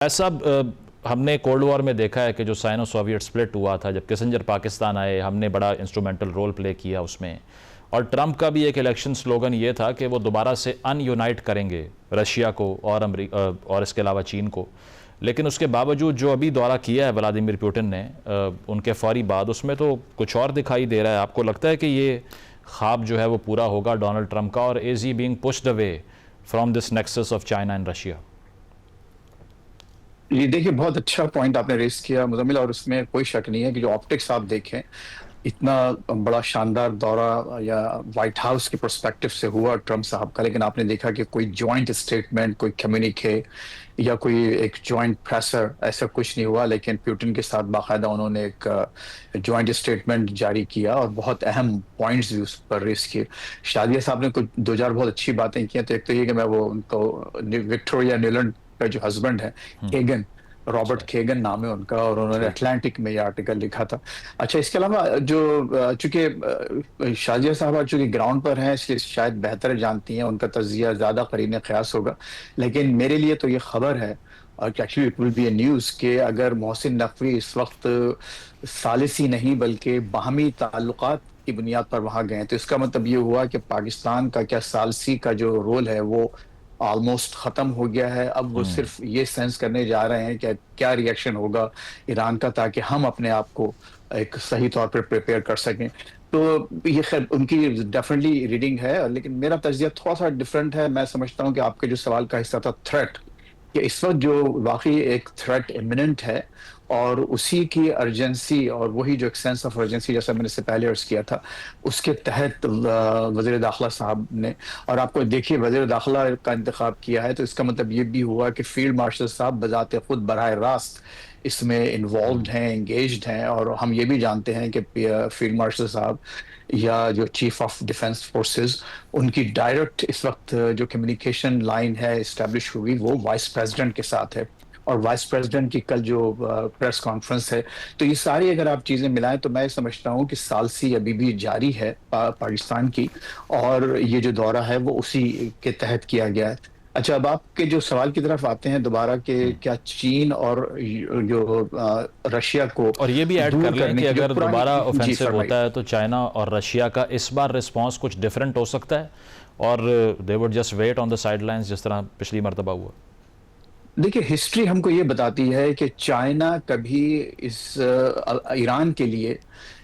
ایسا ہم نے کولڈ وار میں دیکھا ہے کہ جو سائنو سوویٹ سپلٹ ہوا تھا، جب کسنجر پاکستان آئے، ہم نے بڑا انسٹرومنٹل رول پلے کیا اس میں. اور ٹرمپ کا بھی ایک الیکشن سلوگن یہ تھا کہ وہ دوبارہ سے ان یونائٹ کریں گے رشیا کو اور اس کے علاوہ چین کو. لیکن اس کے باوجود جو ابھی دورہ کیا ہے ولادیمیر پوٹن نے ان کے فوری بعد، اس میں تو کچھ اور دکھائی دے رہا ہے. آپ کو لگتا ہے کہ یہ خواب جو ہے وہ پورا ہوگا ڈونلڈ ٹرمپ کا، اور is he being pushed away from this nexus of China and Russia? یہ دیکھیے، بہت اچھا پوائنٹ آپ نے ریز کیا مزمل، اور اس میں کوئی شک نہیں ہے کہ جو آپٹکس آپ دیکھیں، اتنا بڑا شاندار دورہ یا وائٹ ہاؤس کے پرسپیکٹو سے ہوا ٹرمپ صاحب کا، لیکن آپ نے دیکھا کہ کوئی جوائنٹ اسٹیٹمنٹ، کوئی کمیونیکے یا کوئی ایک جوائنٹ پریسر ایسا کچھ نہیں ہوا. لیکن پیوٹن کے ساتھ باقاعدہ انہوں نے ایک جوائنٹ اسٹیٹمنٹ جاری کیا اور بہت اہم پوائنٹس بھی اس پر ریز کیے. شادیہ صاحب نے کچھ دو چار بہت اچھی باتیں کی ہیں. تو ایک تو یہ کہ میں وہ ان کو وکٹوریا نیولینڈ کا جو ہسبینڈ ہے کیگن، رابرٹ کیگن نام ہے ان کا، اور انہوں نے اٹلانٹک میں یہ آرٹیکل لکھا تھا. اچھا، اس کے علاوہ جو چونکہ شازیہ صاحبہ چونکہ گراؤنڈ پر ہیں، اس لیے شاید بہتر جانتی ہیں، ان کا تجزیہ زیادہ قرین قیاس ہوگا. لیکن میرے لیے تو یہ خبر ہے، اور actually it will be a news, کہ اگر محسن نقوی اس وقت ثالثی نہیں بلکہ باہمی تعلقات کی بنیاد پر وہاں گئے، تو اس کا مطلب یہ ہوا کہ پاکستان کا کیا ثالثی کا جو رول ہے وہ آلموسٹ ختم ہو گیا ہے. اب وہ صرف یہ سینس کرنے جا رہے ہیں کہ کیا ری ایکشن ہوگا ایران کا، تاکہ ہم اپنے آپ کو ایک صحیح طور پر پریپیئر کر سکیں. تو یہ خیر ان کی ڈیفینیٹلی ریڈنگ ہے، لیکن میرا تجزیہ تھوڑا سا ڈفرینٹ ہے. میں سمجھتا ہوں کہ آپ کے جو سوال کا حصہ تھا تھریٹ، کہ اس وقت جو واقعی ایک تھریٹ امیوننٹ ہے، اور اسی کی ارجنسی، اور وہی جو ایک سینس آف ارجنسی جیسا میں نے اس سے پہلے عرض کیا تھا، اس کے تحت وزیر داخلہ صاحب نے، اور آپ کو دیکھیے وزیر داخلہ کا انتخاب کیا ہے، تو اس کا مطلب یہ بھی ہوا کہ فیلڈ مارشل صاحب بذات خود براہ راست اس میں انوالوڈ ہیں، انگیجڈ ہیں. اور ہم یہ بھی جانتے ہیں کہ فیلڈ مارشل صاحب یا جو چیف آف ڈیفنس فورسز، ان کی ڈائریکٹ اس وقت جو کمیونیکیشن لائن ہے اسٹیبلش ہوئی وہ وائس پریزیڈنٹ کے ساتھ ہے، اور وائس پریزیڈنٹ کی کل جو پریس کانفرنس ہے. تو یہ ساری اگر آپ چیزیں ملائیں تو میں سمجھتا ہوں کہ ثالثی ابھی بھی جاری ہے پاکستان کی، اور یہ جو دورہ ہے وہ اسی کے تحت کیا گیا ہے. اچھا، اب آپ کے جو سوال کی طرف آتے ہیں دوبارہ، کہ کیا چین اور جو رشیا کو اور یہ بھی ایڈ دور کر لیں کرنے کہ کی جو اگر پرانی، دوبارہ جی اوفینسو فرمائیے. ہوتا ہے تو چائنا اور رشیا کا اس بار رسپانس کچھ ڈیفرنٹ ہو سکتا ہے، اور they would just wait on the sidelines جس طرح پچھلی مرتبہ ہوا؟ دیکھیے، ہسٹری ہم کو یہ بتاتی ہے کہ چائنا کبھی اس ایران کے لیے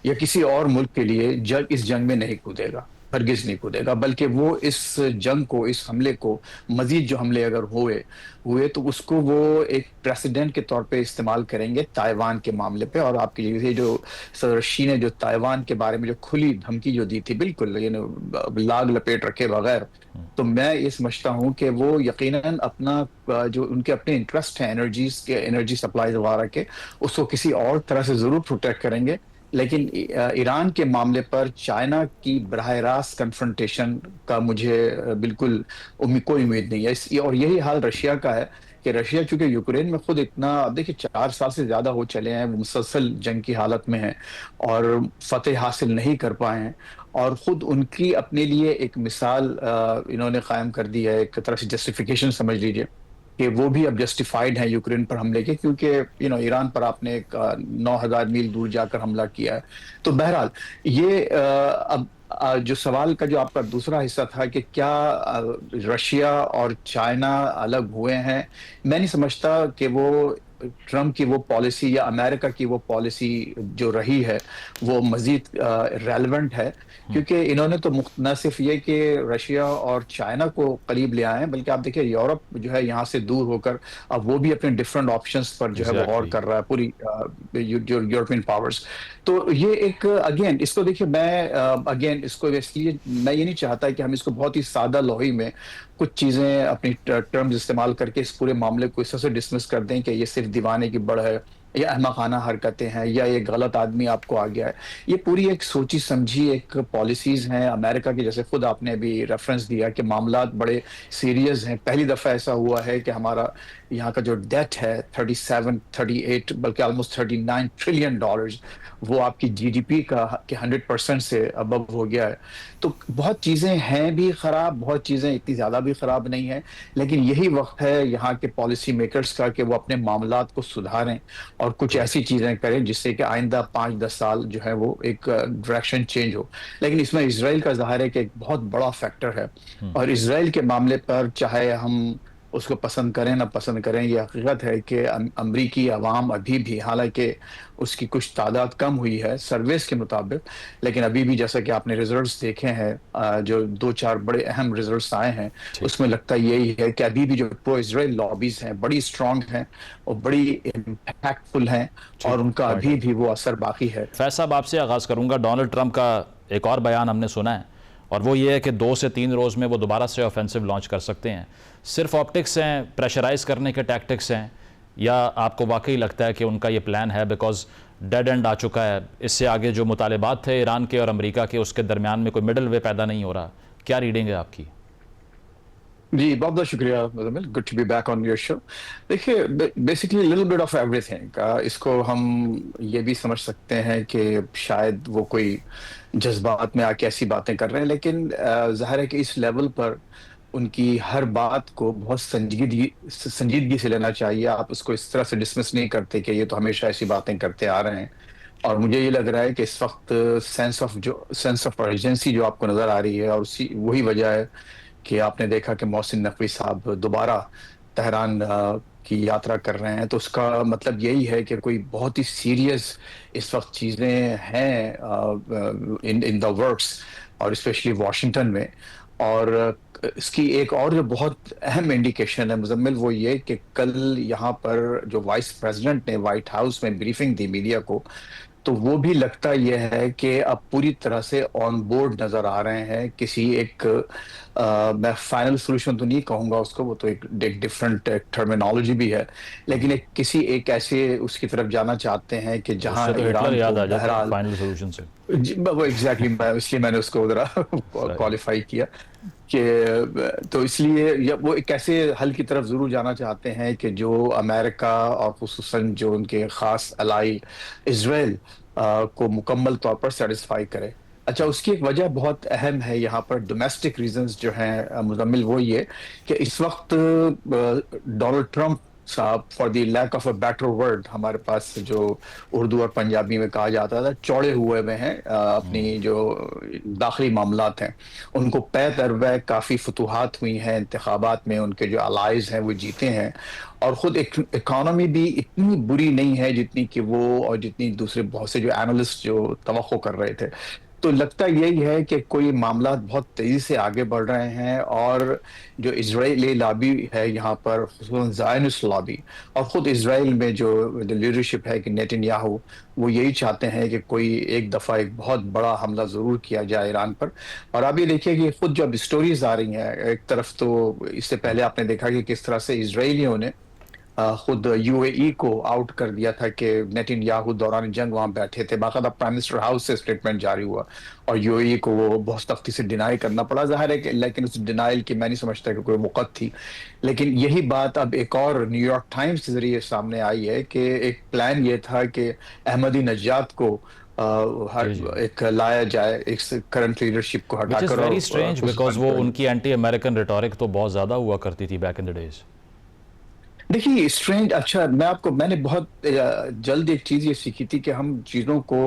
یا کسی اور ملک کے لیے اس جنگ میں نہیں کودے گا، ہرگز نہیں کودے گا. بلکہ وہ اس جنگ کو، اس حملے کو، مزید جو حملے اگر ہوئے تو اس کو وہ ایک پریسیڈنٹ کے طور پہ استعمال کریں گے تائیوان کے معاملے پہ. اور آپ کی یہ جو صدر شی نے جو تائیوان کے بارے میں جو کھلی دھمکی جو دی تھی، بالکل لاگ لپیٹ رکھے بغیر، تو میں یہ سمجھتا ہوں کہ وہ یقیناً اپنا جو ان کے اپنے انٹرسٹ ہیں انرجی سپلائیز وغیرہ کے، اس کو کسی اور طرح سے ضرور پروٹیکٹ کریں گے. لیکن ایران کے معاملے پر چائنا کی براہ راست کنفرنٹیشن کا مجھے بالکل کوئی امید نہیں ہے. اور یہی حال رشیا کا ہے، کہ رشیا چونکہ یوکرین میں خود اتنا، اب دیکھیے 4 سال سے زیادہ ہو چلے ہیں، وہ مسلسل جنگ کی حالت میں ہیں اور فتح حاصل نہیں کر پائے ہیں، اور خود ان کی اپنے لیے ایک مثال انہوں نے قائم کر دی ہے، ایک طرح سے جسٹیفیکیشن سمجھ لیجئے، کہ وہ بھی اب جسٹیفائیڈ ہیں یوکرین پر حملے کے، کیونکہ ایران پر آپ نے ایک 9,000 میل دور جا کر حملہ کیا ہے. تو بہرحال یہ اب جو سوال کا جو آپ کا دوسرا حصہ تھا کہ کیا رشیا اور چائنا الگ ہوئے ہیں، میں نہیں سمجھتا کہ وہ ٹرمپ کی وہ پالیسی یا امریکہ کی وہ پالیسی جو رہی ہے وہ مزید ریلیونٹ ہے. کیونکہ انہوں نے تو نہ صرف یہ کہ رشیا اور چائنا کو قریب لے آئے ہیں، بلکہ آپ دیکھیں یورپ جو ہے یہاں سے دور ہو کر اب وہ بھی اپنے ڈفرنٹ آپشنز پر جو ہے وہ غور کر رہا ہے، پوری جو یورپین پاورز. تو یہ ایک اگین اس کو دیکھیے، میں اگین اس کو اس لیے میں یہ نہیں چاہتا کہ ہم اس کو بہت ہی سادہ لوہی میں کچھ چیزیں اپنی ٹرمز استعمال کر کے اس پورے معاملے کو اس طرح سے ڈسمس کر دیں کہ یہ صرف دیوانے کی بڑھ ہے، یا احمقانہ حرکتیں ہیں یا یہ غلط آدمی آپ کو آ گیا ہے. یہ پوری ایک سوچی سمجھی ایک پالیسیز ہیں امریکہ کی. جیسے خود آپ نے ابھی ریفرنس دیا کہ معاملات بڑے سیریس ہیں. پہلی دفعہ ایسا ہوا ہے کہ ہمارا یہاں کا جو ڈیٹ ہے 37 38 بلکہ آلموسٹ 39 ٹریلین ڈالرز وہ آپ کی جی ڈی پی کا کہ 100% سے ابو ہو گیا ہے. تو بہت چیزیں ہیں بھی خراب, بہت چیزیں اتنی زیادہ بھی خراب نہیں ہیں, لیکن یہی وقت ہے یہاں کے پالیسی میکرز کا کہ وہ اپنے معاملات کو سدھاریں اور کچھ ایسی چیزیں کریں جس سے کہ آئندہ 5-10 سال جو ہے وہ ایک ڈائریکشن چینج ہو. لیکن اس میں اسرائیل کا ظاہر ہے کہ ایک بہت بڑا فیکٹر ہے, اور اسرائیل کے معاملے پر چاہے ہم اس کو پسند کریں نہ پسند کریں, یہ حقیقت ہے کہ امریکی عوام ابھی بھی, حالانکہ اس کی کچھ تعداد کم ہوئی ہے سرویز کے مطابق, لیکن ابھی بھی جیسا کہ آپ نے ریزلٹس دیکھے ہیں, جو 2-4 بڑے اہم ریزلٹس آئے ہیں, اس میں لگتا یہی ہے کہ ابھی بھی جو پرو اسرائیل لابیز ہیں بڑی اسٹرانگ ہیں اور بڑی امپیکٹفل ہیں, اور ان کا ابھی بھی وہ اثر باقی ہے. فیض صاحب آپ سے آغاز کروں گا. ڈونلڈ ٹرمپ کا ایک اور بیان ہم نے سنا ہے, اور وہ یہ ہے کہ 2 سے 3 روز میں وہ دوبارہ سے آفینسو لانچ کر سکتے ہیں. صرف آپٹکس ہیں, پریشرائز کرنے کے ٹیکٹکس ہیں, یا آپ کو واقعی لگتا ہے کہ ان کا یہ پلان ہے بیکاز ڈیڈ اینڈ آ چکا ہے, اس سے آگے جو مطالبات تھے ایران کے اور امریکہ کے اس کے درمیان میں کوئی مڈل وے پیدا نہیں ہو رہا؟ کیا ریڈنگ ہے آپ کی؟ جی بہت بہت شکریہ Muzammil, good to be back on your show. دیکھیے بیسکلی لٹل بٹ آف ایوری تھنگ, اس کو ہم یہ بھی سمجھ سکتے ہیں کہ شاید وہ کوئی جذبات میں آ کے ایسی باتیں کر رہے ہیں, لیکن ظاہر ہے کہ اس لیول پر ان کی ہر بات کو بہت سنجیدگی سے لینا چاہیے. آپ اس کو اس طرح سے ڈسمس نہیں کرتے کہ یہ تو ہمیشہ ایسی باتیں کرتے آ رہے ہیں. اور مجھے یہ لگ رہا ہے کہ اس وقت سینس آف ارجنسی جو آپ کو نظر آ رہی ہے, اور وہی وجہ ہے کہ آپ نے دیکھا کہ محسن نقوی صاحب دوبارہ تہران کی یاترا کر رہے ہیں. تو اس کا مطلب یہی ہے کہ کوئی بہت ہی سیریس اس وقت چیزیں ہیں ان دا ورکس, اور اسپیشلی واشنگٹن میں. اور اس کی ایک اور جو بہت اہم انڈیکیشن ہے مزمل, وہ یہ کہ کل یہاں پر جو وائس پریزیڈنٹ نے وائٹ ہاؤس میں بریفنگ دی میڈیا کو, تو وہ بھی لگتا یہ ہے کہ اب پوری طرح سے آن بورڈ نظر آ رہے ہیں کسی ایک میں فائنل سولوشن تو نہیں کہوں گا اس کو, وہ تو ایک ڈفرنٹ ٹرمینالوجی بھی ہے, لیکن کسی ایک ایسے اس کی طرف جانا چاہتے ہیں کہ جہاں ایران کو بہرحال فائنل سولوشن سے وہ ایگزیکٹلی اس لیے میں نے اس کو ذرا کوالیفائی کیا کہ تو اس لیے وہ ایک ایسے حل کی طرف ضرور جانا چاہتے ہیں کہ جو امریکہ اور خصوصاً جو ان کے خاص الائی اسرائیل کو مکمل طور پر سیٹسفائی کرے. اچھا, اس کی ایک وجہ بہت اہم ہے یہاں پر, ڈومیسٹک ریزنز جو ہیں مزمل, وہ یہ کہ اس وقت ڈونلڈ ٹرمپ صاحب, for the lack of a better word, ہمارے پاس جو اردو اور پنجابی میں کہا جاتا تھا, چوڑے ہوئے میں ہیں اپنی جو داخلی معاملات ہیں, ان کو پے تروے کافی فتوحات ہوئی ہیں انتخابات میں, ان کے جو الائز ہیں وہ جیتے ہیں, اور خود اکانومی بھی اتنی بری نہیں ہے جتنی کہ وہ اور جتنی دوسرے بہت سے جو اینالسٹ جو توقع کر رہے تھے. تو لگتا یہی ہے کہ کوئی معاملات بہت تیزی سے آگے بڑھ رہے ہیں, اور جو اسرائیلی لابی ہے یہاں پر, خصوصاً زائنسٹ لابی, اور خود اسرائیل میں جو لیڈرشپ ہے کہ نیتن یاہو, وہ یہی چاہتے ہیں کہ کوئی ایک دفعہ ایک بہت بڑا حملہ ضرور کیا جائے ایران پر. اور اب یہ دیکھیے کہ خود جو اب اسٹوریز آ رہی ہیں, ایک طرف تو اس سے پہلے آپ نے دیکھا کہ کس طرح سے اسرائیلیوں نے خود یو اے ای کو آؤٹ کر دیا تھا کہ نیتن یاہو دوران جنگ وہاں بیٹھے تھے, باقاعدہ پرائم منسٹر ہاؤس سے اسٹیٹمنٹ جاری ہوا, اور یو اے ای کو وہ بہت سختی سے ڈینائی کرنا پڑا. ظاہر ہے کہ لیکن اس ڈینائل کی میں نہیں سمجھتا کہ کوئی وقت تھی, لیکن یہی بات اب ایک اور نیو یارک ٹائمز کے ذریعے سامنے آئی ہے کہ ایک پلان یہ تھا کہ احمدی نژاد کو ایک لایا جائے, ایک کرنٹ لیڈرشپ کو ہٹا کر. ویری اسٹرینج بیکاز وہ ان کی اینٹی امریکن ریٹورک تو بہت زیادہ ہوا کرتی تھی بیک ان دی ڈیز. دیکھیے اسٹرینج, اچھا میں نے بہت جلد ایک چیز یہ سیکھی تھی کہ ہم چیزوں کو,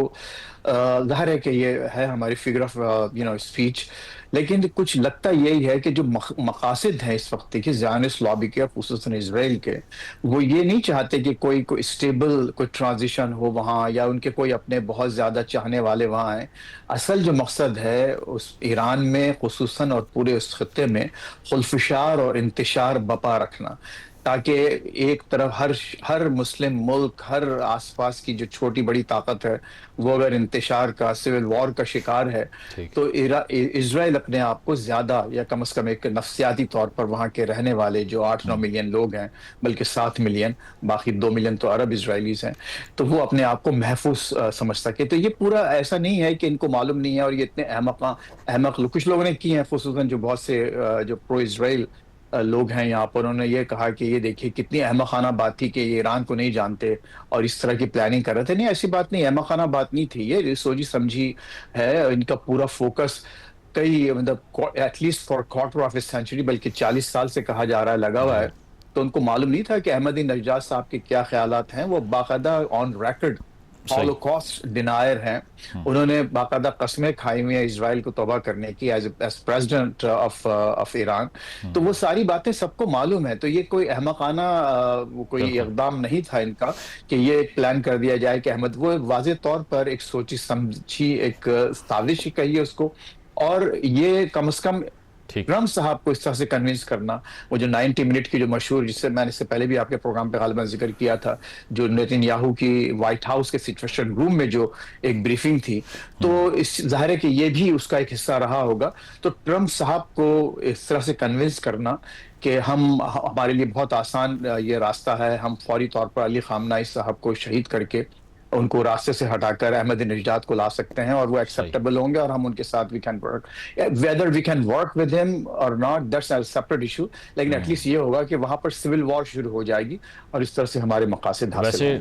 ظاہر ہے کہ یہ ہے ہماری فگر آف اسپیچ, لیکن کچھ لگتا یہی ہے کہ جو مقاصد ہیں اس وقت کے زائنسٹ لابی کے, خصوصاً اسرائیل کے, وہ یہ نہیں چاہتے کہ کوئی اسٹیبل کوئی ٹرانزیشن ہو وہاں, یا ان کے کوئی اپنے بہت زیادہ چاہنے والے وہاں ہیں. اصل جو مقصد ہے اس ایران میں خصوصاً اور پورے اس خطے میں خلفشار اور انتشار بپا رکھنا, تاکہ ایک طرف ہر مسلم ملک، ہر آس پاس کی جو چھوٹی بڑی طاقت ہے وہ اگر انتشار کا، سول وار کا شکار ہے، ٹھیک تو اسرائیل اپنے آپ کو زیادہ، یا کم از کم ایک نفسیاتی طور پر وہاں کے رہنے والے جو 8-9 ملین لوگ ہیں، بلکہ 7 ملین، باقی 2 ملین تو عرب اسرائیلیز ہیں، تو وہ اپنے آپ کو محفوظ سمجھ سکے. تو یہ پورا ایسا نہیں ہے کہ ان کو معلوم نہیں ہے اور یہ اتنے احمق کچھ لوگوں نے کی ہیں، خصوصاً جو بہت سے جو پرو اسرائیل لوگ ہیں یہاں پر، انہوں نے یہ کہا کہ یہ دیکھیے کتنی احمقانہ بات تھی کہ یہ ایران کو نہیں جانتے اور اس طرح کی پلاننگ کر رہے تھے. نہیں، ایسی بات نہیں، احمقانہ بات نہیں تھی، یہ سوچی سمجھی ہے. ان کا پورا فوکس کئی، مطلب at least for quarter of a century, بلکہ 40 سال سے کہا جا رہا ہے لگا ہوا جی ہے. تو ان کو معلوم نہیں تھا کہ احمدی نژاد صاحب کے کیا خیالات ہیں. وہ باقاعدہ آن ریکارڈ صحیح ہولوکاسٹ ڈینائر ہیں. انہوں نے باقاعدہ قسمیں کھائی ہوئی ہیں اسرائیل کو توبہ کرنے کی ایز پریزیڈنٹ آف ایران. تو وہ ساری باتیں سب کو معلوم ہے. تو یہ کوئی احمقانہ وہ کوئی بالکل اقدام نہیں تھا ان کا کہ یہ ایک پلان کر دیا جائے کہ احمد، وہ واضح طور پر ایک سوچی سمجھی ایک سازش ہی کہیے اس کو. اور یہ کم از کم ٹھیک ٹرمپ صاحب کو اس طرح سے کنونس کرنا، وہ جو 90 منٹ کی جو مشہور، جس سے میں نے اس سے پہلے بھی آپ کے پروگرام پہ غالباً ذکر کیا تھا، جو نیتن یاہو کی وائٹ ہاؤس کے سچویشن روم میں جو ایک بریفنگ تھی، تو ظاہر ہے کہ یہ بھی اس کا ایک حصہ رہا ہوگا. تو ٹرمپ صاحب کو اس طرح سے کنونس کرنا کہ ہمارے لیے بہت آسان یہ راستہ ہے، ہم فوری طور پر علی خامنہ ای صاحب کو شہید کر کے ان کو راستے سے ہٹا کر احمد نژاد کو لا سکتے ہیں اور وہ صحیح ایکسیپٹیبل ہوں گے اور ہم ان کے ساتھ we can work. Whether we can work with ہم or not, that's a separate issue. لیکن ایٹ لیسٹ یہ ہوگا کہ وہاں پر سول وار شروع ہو جائے گی اور اس طرح سے ہمارے مقاصد حاصل ویسے ہوں گے.